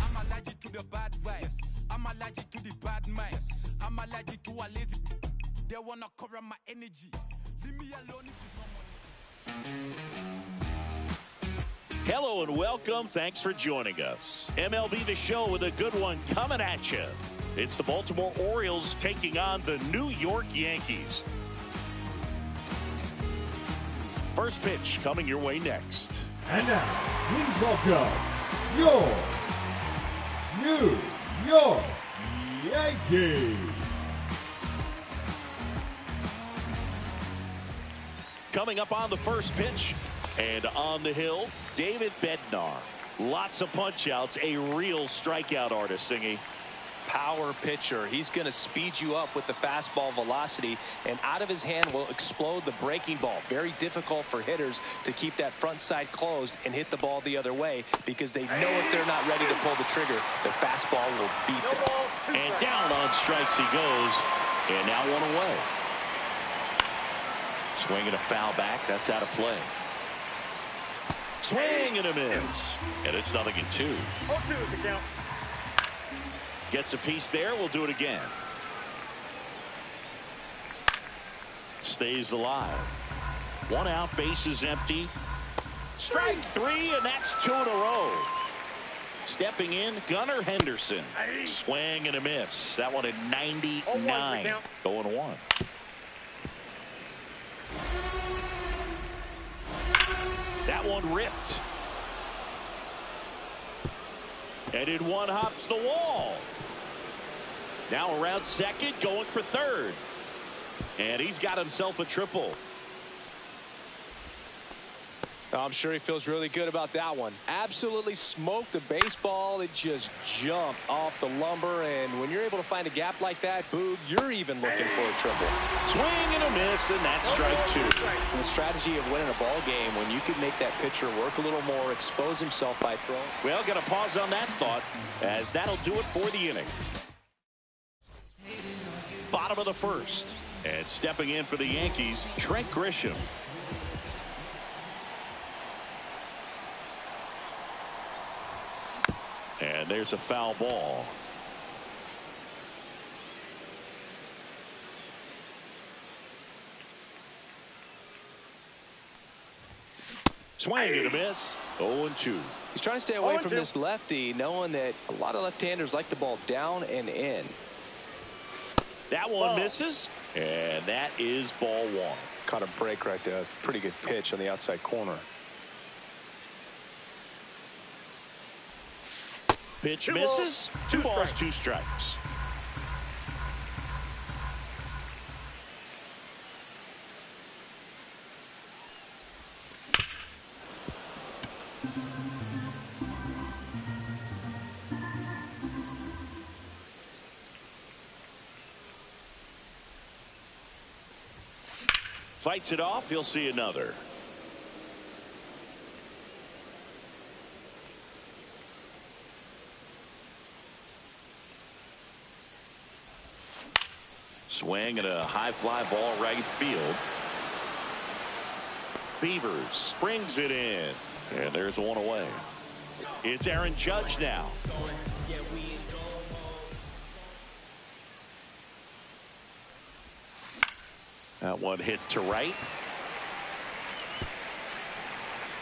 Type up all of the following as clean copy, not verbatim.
I'm allergic to the bad vibes. I'm allergic to the bad minds. I'm allergic to a lazy. They wanna cover my energy. Leave me alone if it's not money. Hello and welcome. Thanks for joining us. MLB The Show with a good one coming at you. It's the Baltimore Orioles taking on the New York Yankees. First pitch coming your way next. And now, please welcome your New York Yankees. Coming up on the first pitch and on the hill, David Bednar. Lots of punch outs, a real strikeout artist, Singy. Power pitcher. He's going to speed you up with the fastball velocity, and out of his hand will explode the breaking ball. Very difficult for hitters to keep that front side closed and hit the ball the other way, because they know if they're not ready to pull the trigger, the fastball will beat them. And down on strikes he goes, and now one away. Swing and a foul back. That's out of play. Swing and a miss. And it's 0-2. 0-2 is the count. Gets a piece there. We'll do it again. Stays alive. One out. Base is empty. Strike three, and that's 2 in a row. Stepping in, Gunnar Henderson. Swing and a miss. That one at 99. Going one. That one ripped. And in one hops the wall. Now around second, going for third. And he's got himself a triple. I'm sure he feels really good about that one. Absolutely smoked the baseball. It just jumped off the lumber. And when you're able to find a gap like that, Boog, you're even looking for a triple. Swing and a miss, and that's strike two. And the strategy of winning a ball game, when you can make that pitcher work a little more, expose himself by throwing. Well, got to pause on that thought, as that'll do it for the inning. Bottom of the first. And stepping in for the Yankees, Trent Grisham. And there's a foul ball. Swing and a miss. 0-2. He's trying to stay away from this lefty, knowing that a lot of left-handers like the ball down and in. That one misses, and that is ball one. Caught a break right there. Pretty good pitch on the outside corner. Pitch misses. 2 balls, 2 strikes. Fights it off. He'll see another. Swing and a high fly ball right field. Beavers brings it in, and there's one away. It's Aaron Judge now. That one hit to right.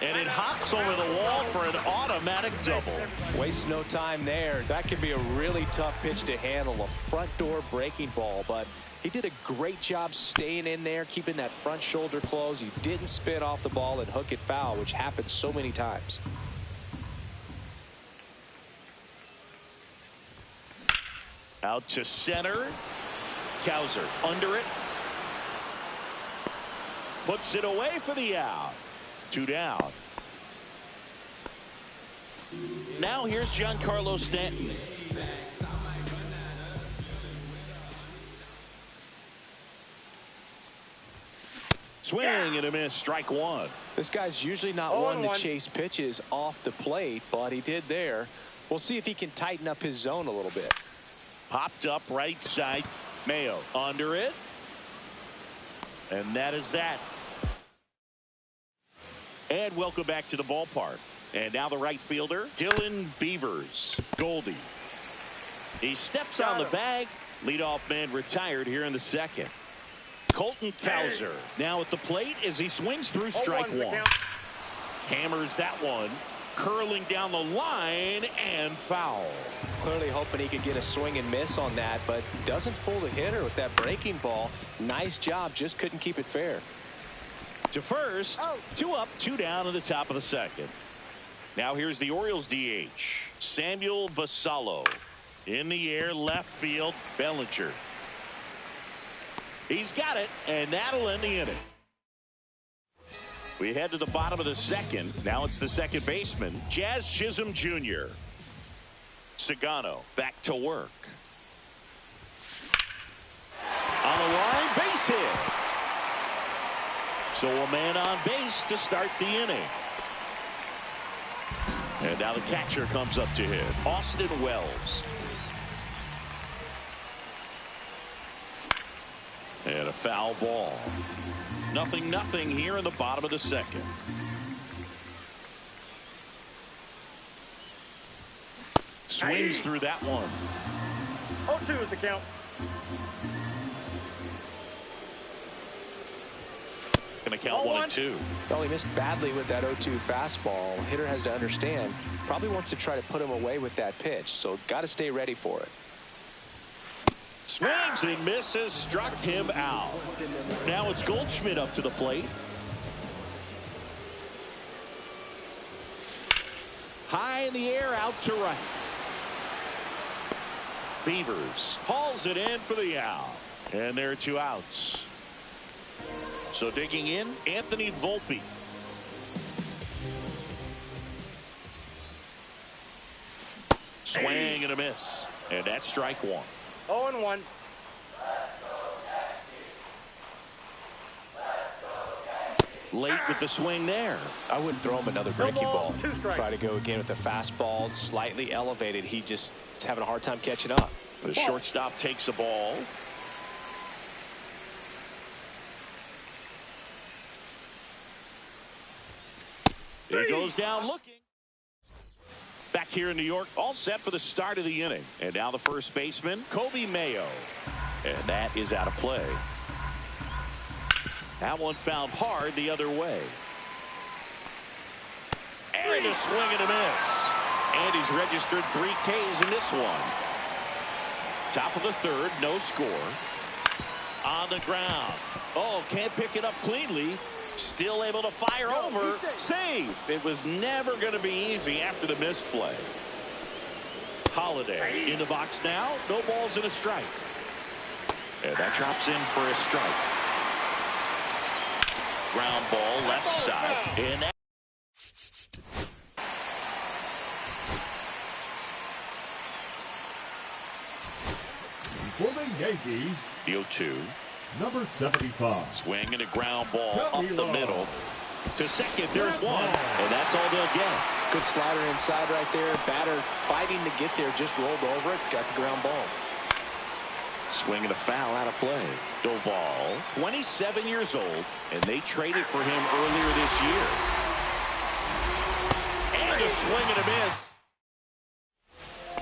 And it hops over the wall for an automatic double. Wastes no time there. That could be a really tough pitch to handle, a front door breaking ball, but he did a great job staying in there, keeping that front shoulder closed. He didn't spin off the ball and hook it foul, which happens so many times. Out to center. Cowser under it. puts it away for the out. 2 down. Now here's Giancarlo Stanton. Swing and a miss, strike one. This guy's usually not one to chase pitches off the plate, but he did there. We'll see if he can tighten up his zone a little bit. Popped up right side. Mayo under it. And that is that. And welcome back to the ballpark. And now the right fielder, Dylan Beavers. Goldie. He steps on the bag. Leadoff man retired here in the second. Colton Cowser now at the plate as he swings through strike one. Hammers that one. Curling down the line and foul. Clearly hoping he could get a swing and miss on that, but doesn't fool the hitter with that breaking ball. Nice job, just couldn't keep it fair. To first, 2 up, 2 down in the top of the second. Now here's the Orioles DH, Samuel Basallo. In the air, left field, Bellinger. He's got it, and that'll end the inning. We head to the bottom of the second. Now it's the second baseman, Jazz Chisholm Jr. Sagano back to work. On the line, base hit. So a man on base to start the inning. And now the catcher comes up to hit, Austin Wells. And a foul ball. 0-0 here in the bottom of the second. Swings through that one. 0-2 is the count. Gonna count 1-2. Well, he missed badly with that 0-2 fastball. Hitter has to understand, probably wants to try to put him away with that pitch, so got to stay ready for it. Swings and misses, struck him out. Now it's Goldschmidt up to the plate. High in the air, out to right. Beavers hauls it in for the out. And there are 2 outs. So digging in, Anthony Volpe. Swing and a miss. And that's strike one. 0-1. Late with the swing there. I wouldn't throw him another breaking ball. 2 strikes. Try to go again with the fastball, slightly elevated. He just is having a hard time catching up. The shortstop takes the ball. He goes down looking. Back here in New York, all set for the start of the inning. And now the first baseman, Kobe Mayo. And that is out of play. That one found hard the other way. And a swing and a miss. And he's registered 3 Ks in this one. Top of the third, no score. On the ground. Oh, can't pick it up cleanly. Still able to fire over. Save. It was never going to be easy after the misplay. Holiday in the box now. No balls and a strike. And that drops in for a strike. Ground ball left side. And that For the Yankees, the 0-2. number 75. Swing and a ground ball up the middle. To second, there's one. And that's all they'll get. Good slider inside right there. Batter fighting to get there, just rolled over it, got the ground ball. Swing and a foul out of play. Doval, 27 years old, and they traded for him earlier this year. And a swing and a miss.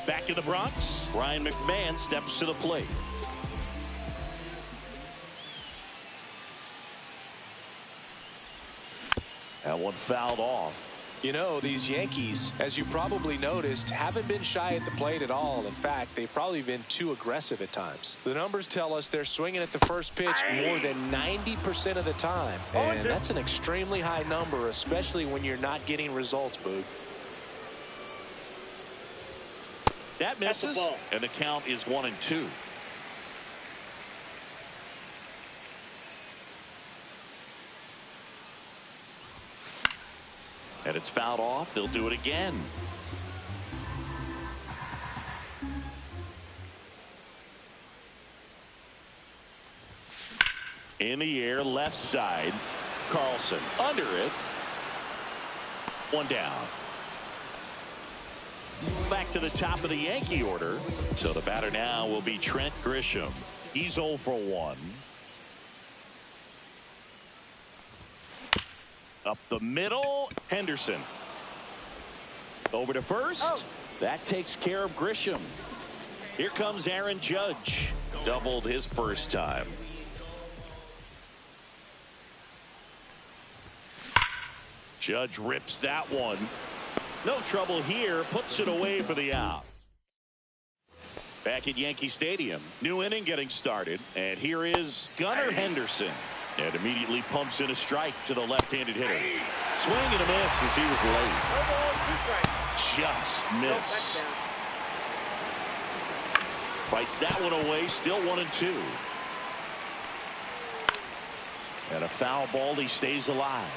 Back in the Bronx, Ryan McMahon steps to the plate. That one fouled off. You know, these Yankees, as you probably noticed, haven't been shy at the plate at all. In fact, they've probably been too aggressive at times. The numbers tell us they're swinging at the first pitch more than 90% of the time. And that's an extremely high number, especially when you're not getting results, Boog. That misses, and the count is 1-2. And it's fouled off. They'll do it again. In the air, left side. Carlson under it. One down. Back to the top of the Yankee order. So the batter now will be Trent Grisham. He's 0 for 1. Up the middle, Henderson. Over to first. Oh. That takes care of Grisham. Here comes Aaron Judge. Doubled his first time. Judge rips that one. No trouble here. Puts it away for the out. Back at Yankee Stadium. New inning getting started. And here is Gunnar Henderson. And immediately pumps in a strike to the left-handed hitter. Swing and a miss as he was late. Just missed. Fights that one away. Still 1-2. And a foul ball. He stays alive.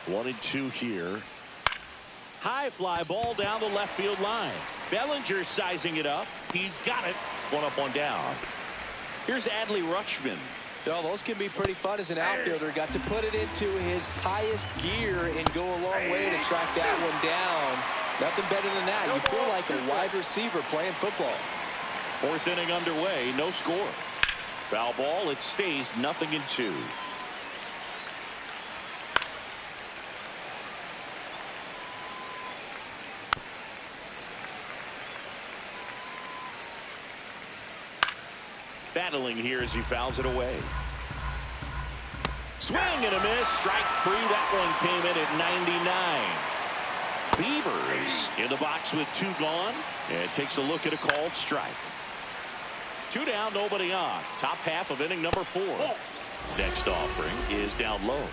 1-2 here. High fly ball down the left field line. Bellinger sizing it up. He's got it. One up, one down. Here's Adley Rutschman. Well, those can be pretty fun as an outfielder. Got to put it into his highest gear and go a long way to track that one down. Nothing better than that. You feel like a wide receiver playing football. Fourth inning underway. No score. Foul ball. It stays 0-2. Battling here as he fouls it away. Swing and a miss. Strike 3. That one came in at 99. Beavers in the box with 2 gone. And takes a look at a called strike. 2 down, nobody on. Top half of inning number 4. Next offering is down low.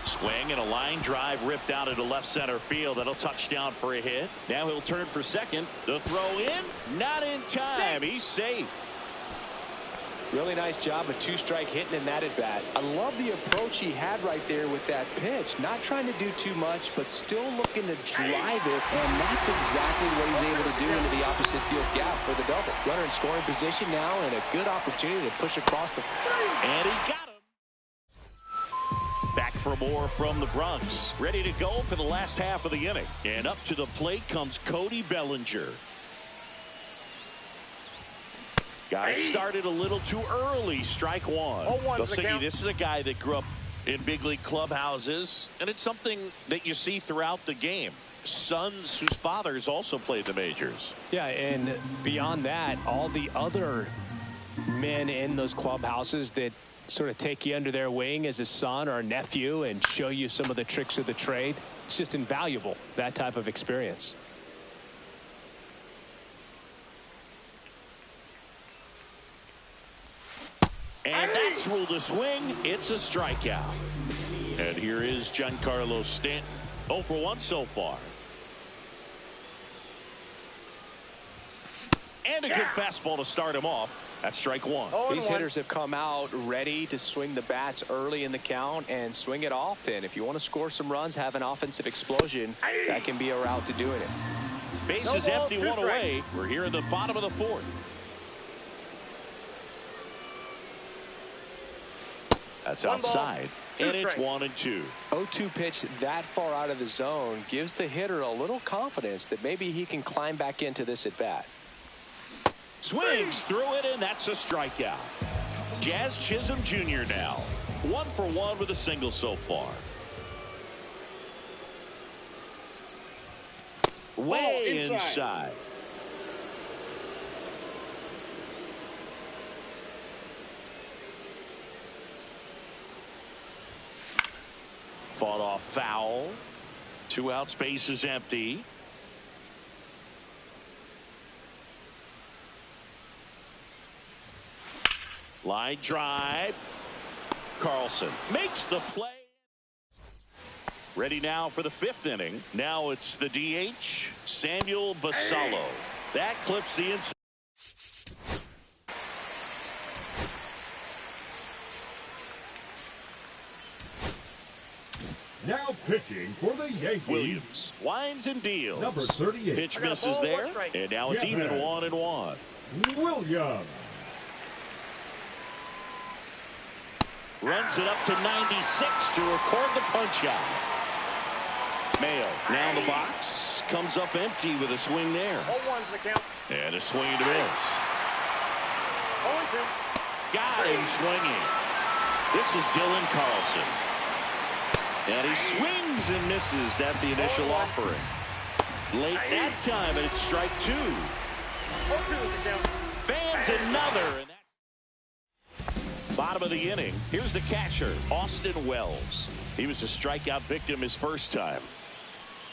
Swing and a line drive ripped out into left center field. That'll touch down for a hit. Now he'll turn for second. The throw in, not in time. He's safe. Really nice job of 2-strike hitting in that at bat. I love the approach he had right there with that pitch. Not trying to do too much, but still looking to drive it. And that's exactly what he's able to do into the opposite field gap for the double. Runner in scoring position now and a good opportunity to push across the. And he got him. Back for more from the Bronx. Ready to go for the last half of the inning. And up to the plate comes Cody Bellinger. Got it started a little too early. Strike 1. They'll say this is a guy that grew up in big league clubhouses, and it's something that you see throughout the game. Sons whose fathers also played the majors. Yeah, and beyond that, all the other men in those clubhouses that sort of take you under their wing as a son or a nephew and show you some of the tricks of the trade. It's just invaluable, that type of experience. And that's ruled a swing. It's a strikeout. And here is Giancarlo Stanton. 0 for 1 so far. And a good fastball to start him off. That's strike 1. These hitters have come out ready to swing the bats early in the count and swing it often. If you want to score some runs, have an offensive explosion, that can be a route to doing it. Base is empty, 1 away. We're here in the bottom of the 4th. That's outside. And it's 1-2. 0-2 pitch that far out of the zone gives the hitter a little confidence that maybe he can climb back into this at bat. Swings through it, and that's a strikeout. Jazz Chisholm Jr. now 1 for 1 with a single so far. Way inside. Fought off foul. 2 outs, base is empty. Line drive. Carlson makes the play. Ready now for the 5th inning. Now it's the DH, Samuel Basallo. That clips the inside. Now pitching for the Yankees. Williams winds and deals. Number 38. Pitch misses there, and now it's even 1-1. Williams. Runs it up to 96 to record the punch out. Mayo now in the box. Comes up empty with a swing there. 0-1's the count. And a swing to miss. 0-2. Got him swinging. This is Dylan Carlson. And he swings and misses at the initial offering. Late that time, and it's strike 2. 0-2 is the count. Fans another. And bottom of the inning. Here's the catcher, Austin Wells. He was a strikeout victim his first time.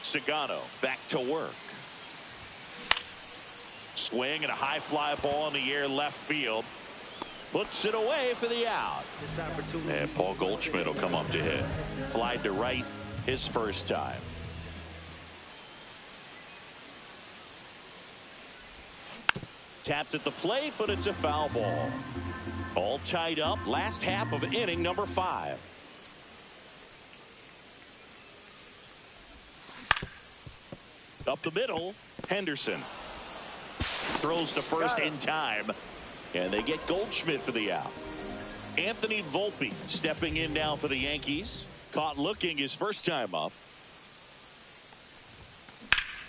Sagano back to work. Swing and a high fly ball in the air left field. Puts it away for the out. And Paul Goldschmidt will come up to hit. Flied to right his first time. Tapped at the plate, but it's a foul ball. All tied up. Last half of inning number 5. Up the middle, Henderson. Throws to first in time. And they get Goldschmidt for the out. Anthony Volpe stepping in now for the Yankees. Caught looking his first time up.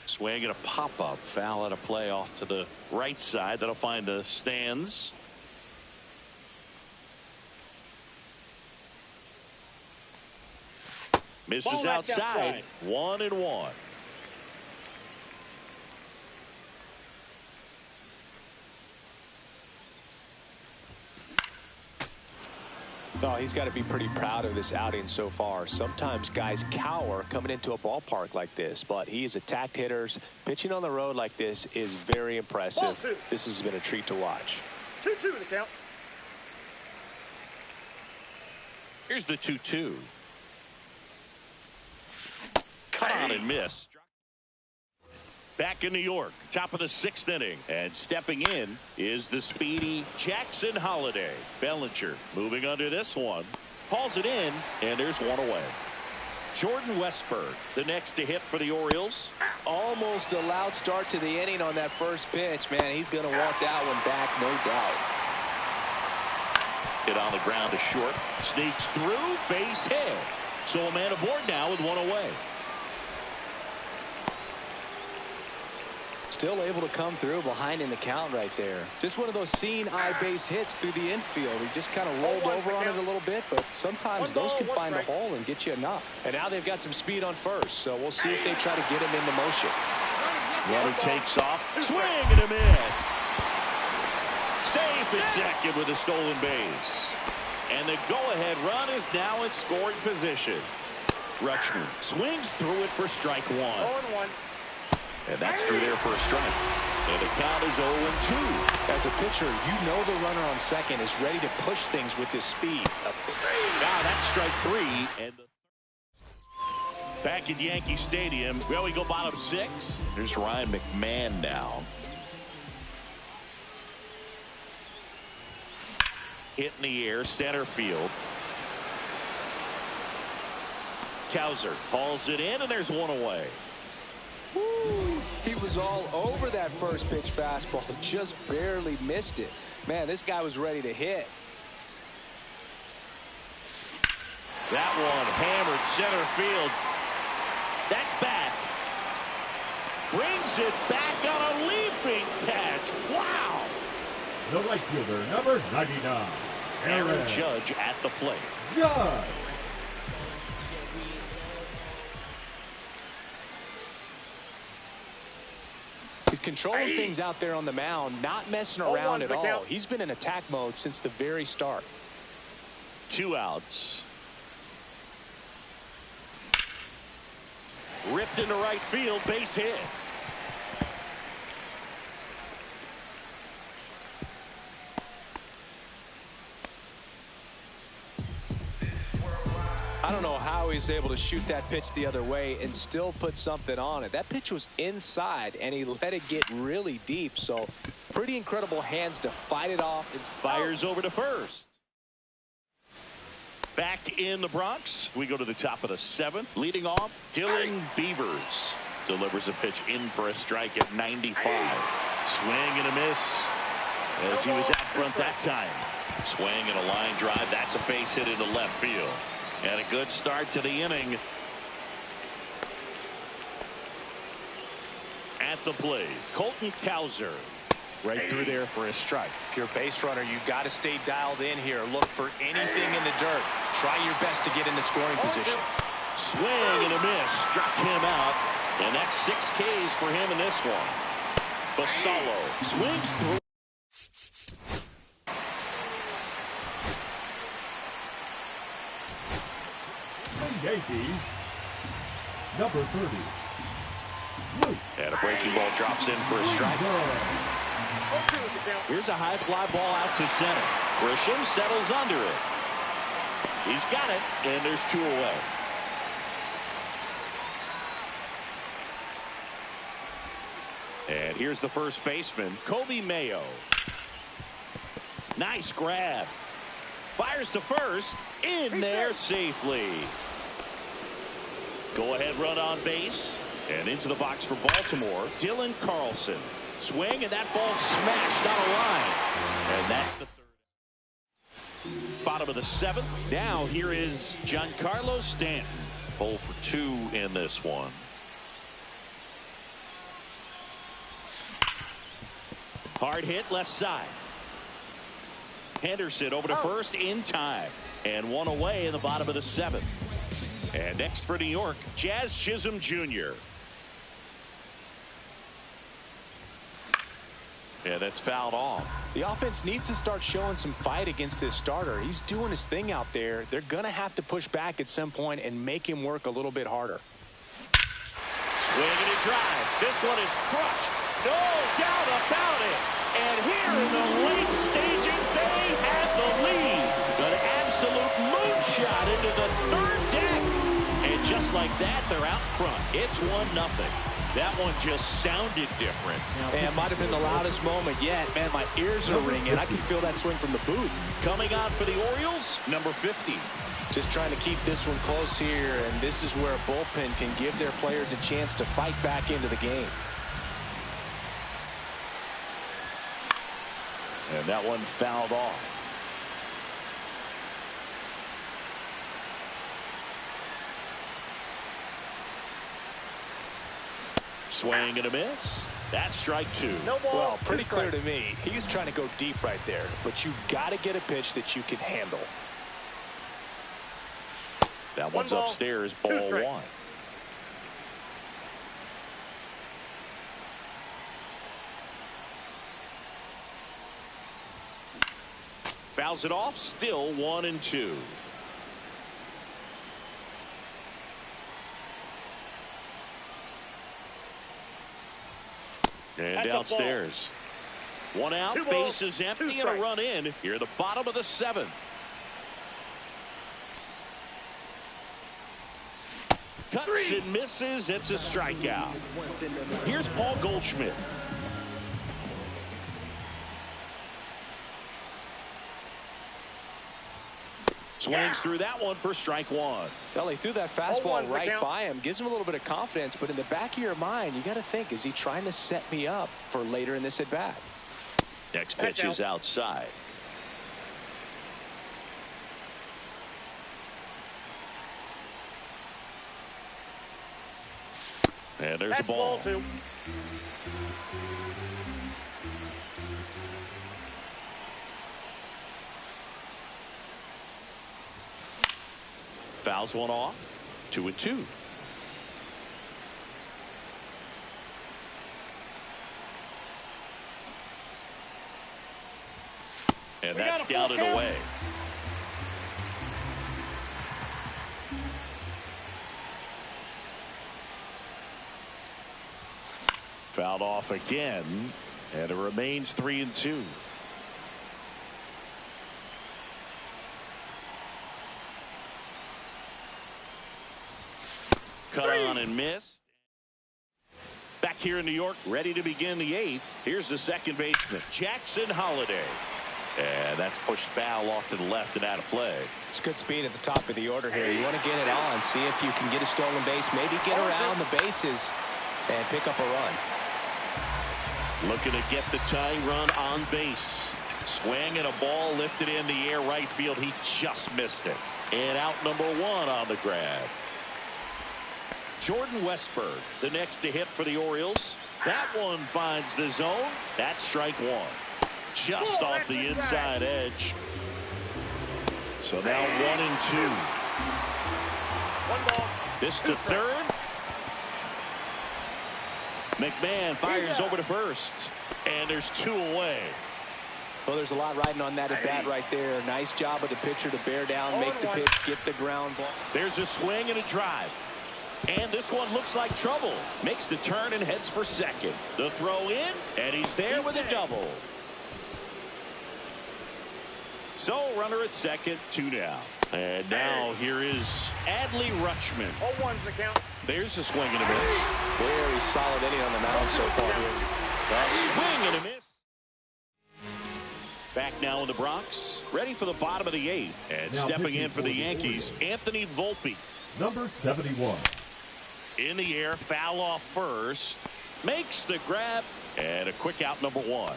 Swing and a pop-up. Foul at a play off to the right side. That'll find the stands. Misses outside. 1-1. No, he's got to be pretty proud of this outing so far. Sometimes guys cower coming into a ballpark like this, but he has attacked hitters. Pitching on the road like this is very impressive. This has been a treat to watch. 2-2 the count. Here's the 2-2. Cut on and miss. Back in New York, top of the 6th inning, and stepping in is the speedy Jackson Holiday. Bellinger moving under this one, hauls it in, and there's one away. Jordan Westburg, the next to hit for the Orioles. Almost a loud start to the inning on that first pitch. Man, he's going to want that one back, no doubt. Hit on the ground to short, sneaks through, base hit. So a man aboard now with one away. Still able to come through behind in the count right there. Just one of those seeing eye base hits through the infield. He just kind of rolled over on it a little bit, but sometimes those can find a hole and get you a knock. And now they've got some speed on first, so we'll see if they try to get him into motion. Runner takes off, swing and a miss. Safe at second with a stolen base. And the go-ahead run is now in scoring position. Rutschman swings through it for strike 1. 0-1. And that's through there for a strike. And the count is 0-2. As a pitcher, you know the runner on second is ready to push things with his speed. Now that's strike 3. And back at Yankee Stadium, well, we go bottom 6. There's Ryan McMahon now. Hit in the air, center field. Cowser hauls it in, and there's one away. Woo. He was all over that first pitch fastball, just barely missed it. Man, this guy was ready to hit. That one hammered center field. That's back. Brings it back on a leaping catch. Wow. The right fielder, number 99. Aaron Judge at the plate. Judge. He's controlling things out there on the mound, not messing around at all. He's been in attack mode since the very start. 2 outs. Ripped into right field, base hit. I don't know how he's able to shoot that pitch the other way and still put something on it. That pitch was inside, and he let it get really deep. So pretty incredible hands to fight it off. Fires over to first. Back in the Bronx, we go to the top of the 7th. Leading off, Dylan Beavers delivers a pitch in for a strike at 95. Swing and a miss as he was out front that time. Swing and a line drive. That's a base hit into left field. And a good start to the inning. At the plate, Colton Cowser. Right through there for a strike. If you're a base runner, you got to stay dialed in here. Look for anything in the dirt. Try your best to get in the scoring position. Swing and a miss. Struck him out. And that's 6 Ks for him in this one. Basalo swings through. The Yankees, number 30. And a breaking ball drops in for a strike. Here's a high fly ball out to center. Grisham settles under it. He's got it, and there's 2 away. And here's the first baseman, Kobe Mayo. Nice grab. Fires to first. In there safely. Go ahead run on base. And into the box for Baltimore, Dylan Carlson. Swing, and that ball smashed on a line. And that's the 3rd. Bottom of the 7th. Now here is Giancarlo Stanton. 0 for 2 in this one. Hard hit left side. Henderson over to first in time. And 1 away in the bottom of the 7th. And next for New York, Jazz Chisholm Jr. Yeah, that's fouled off. The offense needs to start showing some fight against this starter. He's doing his thing out there. They're going to have to push back at some point and make him work a little bit harder. Swing and a drive. This one is crushed. No doubt about it. And here in the late stages, they have the lead. An absolute moonshot into the 3rd deck. And just like that, they're out front. It's 1-0. That one just sounded different. And it might have been the loudest moment yet. Man, my ears are ringing. I can feel that swing from the booth. Coming on for the Orioles, number 50. Just trying to keep this one close here, and this is where a bullpen can give their players a chance to fight back into the game. And that one fouled off. Swing and a miss. That's strike 2. No ball. Well, pretty clear to me. He was trying to go deep right there, but you got to get a pitch that you can handle. That one's upstairs, ball 1. Fouls it off, still 1-2. And downstairs. 1 out, base is empty, and a run in. Here at the bottom of the 7th. Cuts and misses. It's a strikeout. Here's Paul Goldschmidt. Swings through that one for strike 1. Well, he threw that fastball right by him. Gives him a little bit of confidence, but in the back of your mind, you got to think, is he trying to set me up for later in this at bat? Next pitch is outside. And there's a ball. Fouls one off. 2-2. And that's down and away. Fouled off again, and it remains 3-2. Cut on and missed. Back here in New York, ready to begin the 8th. Here's the second baseman, Jackson Holliday. And that's pushed foul off to the left and out of play. It's good speed at the top of the order here. You want to get it on, see if you can get a stolen base, maybe get around the bases and pick up a run. Looking to get the tying run on base. Swing and a ball lifted in the air right field. He just missed it. And out number 1 on the grab. Jordan Westburg, the next to hit for the Orioles. That one finds the zone. That's strike 1. Just off the inside edge. So now 1-2. 1 ball. This to third. McMahon fires over to first. And there's 2 away. Well, there's a lot riding on that at bat right there. Nice job of the pitcher to bear down, make the pitch, get the ground ball. There's a swing and a drive. And this one looks like trouble. Makes the turn and heads for second. The throw in, and he's there with a double. So runner at second, 2 down. And now here is Adley Rutschman. 0-1's the count. There's a swing and a miss. Very solid inning on the mound so far here. A swing and a miss. Back now in the Bronx, ready for the bottom of the 8th. And now stepping in for the Orioles, Yankees, Anthony Volpe. number 71. In the air, foul off first. Makes the grab, and a quick out number 1.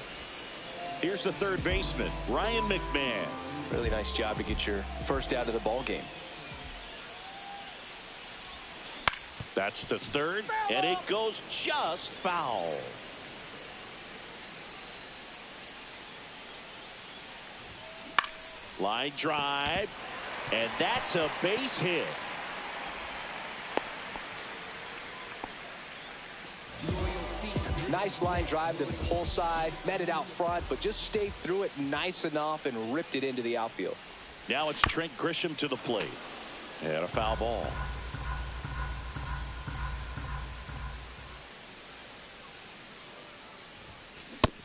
Here's the third baseman, Ryan McMahon. Really nice job to get your first out of the ball game. That's the third, and it goes just foul. Line drive, and that's a base hit. Nice line drive to the pull side, met it out front, but just stayed through it nice enough and ripped it into the outfield. Now it's Trent Grisham to the plate, and a foul ball.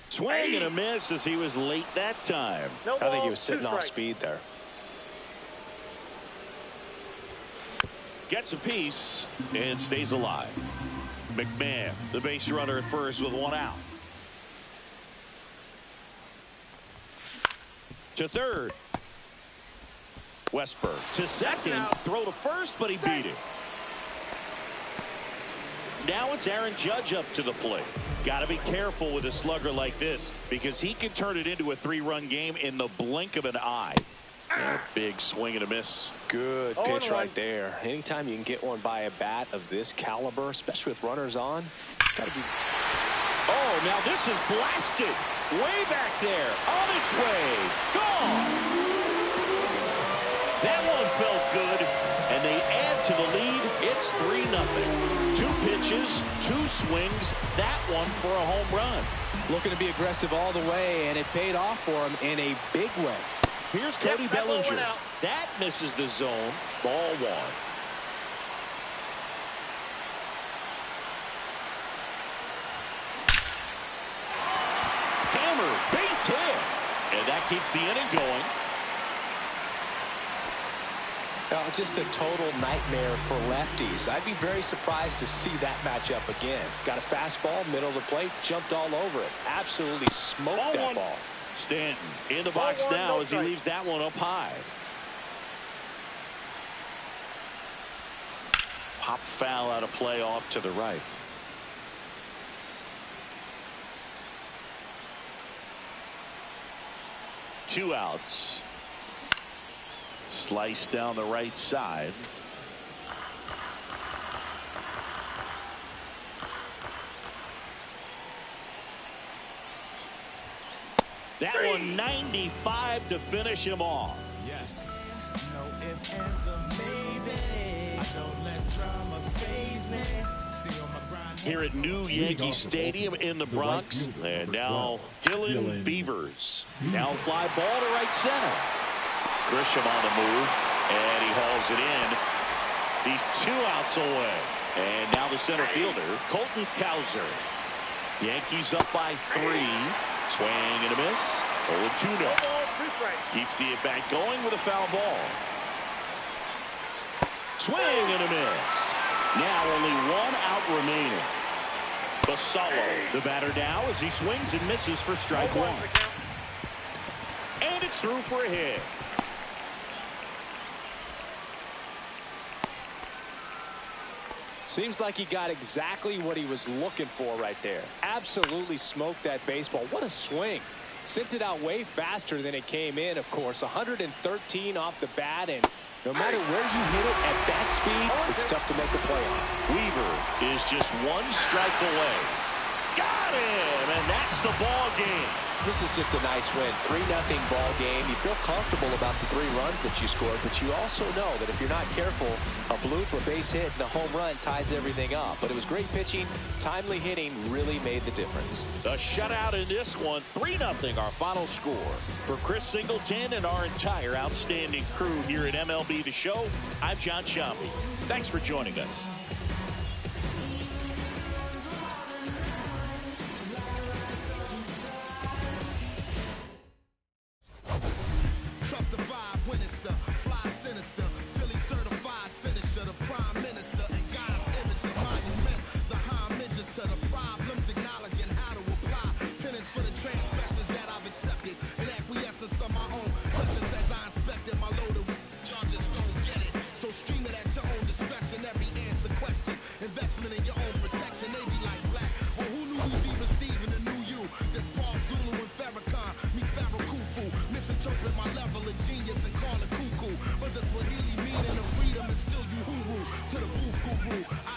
Swing and a miss as he was late that time. No I think he ball, was sitting 2 off strikes. speed there. Gets a piece and stays alive. McMahon, the base runner at first with 1 out. To third. Westburg to second. Throw to first, but he beat it. Now it's Aaron Judge up to the plate. Got to be careful with a slugger like this because he can turn it into a 3-run game in the blink of an eye. And a big swing and a miss. Good pitch right there. Anytime you can get one by a bat of this caliber, especially with runners on, it's got to be. Oh, now this is blasted. Way back there. On its way. Gone. That one felt good. And they add to the lead. It's 3-0. 2 pitches, 2 swings. That one for a home run. Looking to be aggressive all the way, and it paid off for him in a big way. Here's Cody Bellinger. went out. That misses the zone. Ball 1. Hammer, base hit. And that keeps the inning going. Just a total nightmare for lefties. I'd be very surprised to see that matchup again. Got a fastball, middle of the plate, jumped all over it. Absolutely smoked that ball. Stanton in the box now as he leaves that one up high. Pop foul out of play off to the right. Two outs. Slice down the right side. That one 95 to finish him off. Yes. No ifs, ands, or maybe. I don't let drama faze me. See on my grind. Here at New Yankee Stadium in the Bronx. And now Dylan Beavers. Now fly ball to right center. Grisham on the move. And he hauls it in. He's 2 outs away. And now the center fielder, Colton Cowser. Yankees up by 3. Swing and a miss. 0-2 now. Keeps the at-bat going with a foul ball. Swing and a miss. Now only 1 out remaining. Basallo, the batter now as he swings and misses for strike 1. It's through for a hit. Seems like he got exactly what he was looking for right there. Absolutely smoked that baseball. What a swing. Sent it out way faster than it came in, of course. 113 off the bat, and no matter where you hit it at that speed, it's tough to make a play on. Weaver is just one strike away. Got him, and that's the ball game. This is just a nice win. 3-0 ball game. You feel comfortable about the 3 runs that you scored, but you also know that if you're not careful, a bloop, a base hit, and a home run ties everything up. But it was great pitching. Timely hitting really made the difference. The shutout in this one, 3-0 our final score. For Chris Singleton and our entire outstanding crew here at MLB The Show, I'm John Sciambi. Thanks for joining us. Investment in your own protection, they be like black. Well, who knew we'd be receiving a new you? This Paul Zulu and Farrakhan, me Pharaoh Khufu. Misinterpret my level of genius and call it cuckoo. But the Swahili meaning of freedom is still you hoo-hoo to the booth guru.